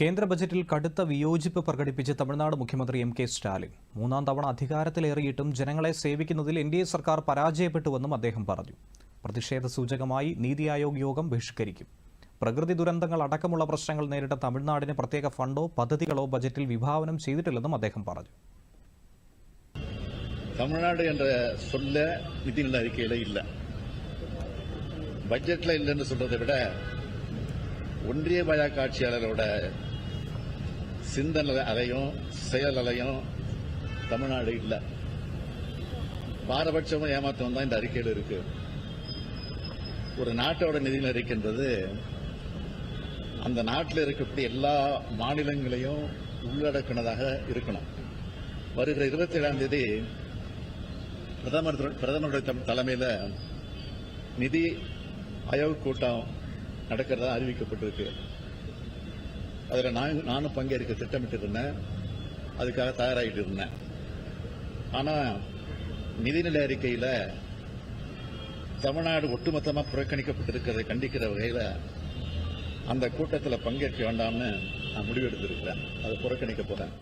കേന്ദ്ര ബജറ്റിൽ കടുത്ത വിയോജിപ്പ് പ്രകടിപ്പിച്ച് തമിഴ്നാട് മുഖ്യമന്ത്രി എം.കെ. സ്റ്റാലിൻ മൂന്നാം തവണ അധികാരത്തിലേറിയിട്ടും ജനങ്ങളെ സേവിക്കുന്നതിൽ എൻ.ഡി.എ സർക്കാർ പരാജയപ്പെട്ടുവെന്നും അദ്ദേഹം പറഞ്ഞു. പ്രതിഷേധ സൂചകമായി നീതി ആയോഗ് യോഗം ബഹിഷ്കരിക്കും. പ്രകൃതി ദുരന്തങ്ങൾ അടക്കമുള്ള പ്രശ്നങ്ങൾ നേരിട്ട തമിഴ്നാടിന് പ്രത്യേക ഫണ്ടോ പദ്ധതികളോ ബജറ്റിൽ വിഭാവനം ചെയ്തിട്ടില്ലെന്നും അദ്ദേഹം പറഞ്ഞു. தமிழ்நாடு என்ற சொல்ல நிதிநிலை அறிக்கையில இல்ல, பட்ஜெட்ல இல்லைன்னு சொல்றதை விட ஒன்றிய பாஜக ஆட்சியாளரோட சிந்தனை அலையும் செயல் அலையும் தமிழ்நாடு இல்ல. பாரபட்சமும் ஏமாத்தமும் தான் இந்த அறிக்கையில் இருக்கு. ஒரு நாட்டோட நிதிநிலை அறிக்கைன்றது அந்த நாட்டில் இருக்கக்கூடிய எல்லா மாநிலங்களையும் உள்ளடக்கினதாக இருக்கணும். வருகிற 27ஆம் தேதி பிரதமருடைய தலைமையில் நிதி ஆயோக் கூட்டம் நடக்கிறதா அறிவிக்கப்பட்டிருக்கு. அதில் நானும் பங்கேற்க திட்டமிட்டு இருந்தேன், அதுக்காக தயாராகிட்டு இருந்தேன். ஆனால் நிதிநிலை அறிக்கையில் தமிழ்நாடு ஒட்டுமொத்தமாக புறக்கணிக்கப்பட்டிருக்கிறதை கண்டிக்கிற வகையில் அந்த கூட்டத்தில் பங்கேற்க வேண்டாம்னு நான் முடிவெடுத்திருக்கிறேன். அதை புறக்கணிக்க போறேன்.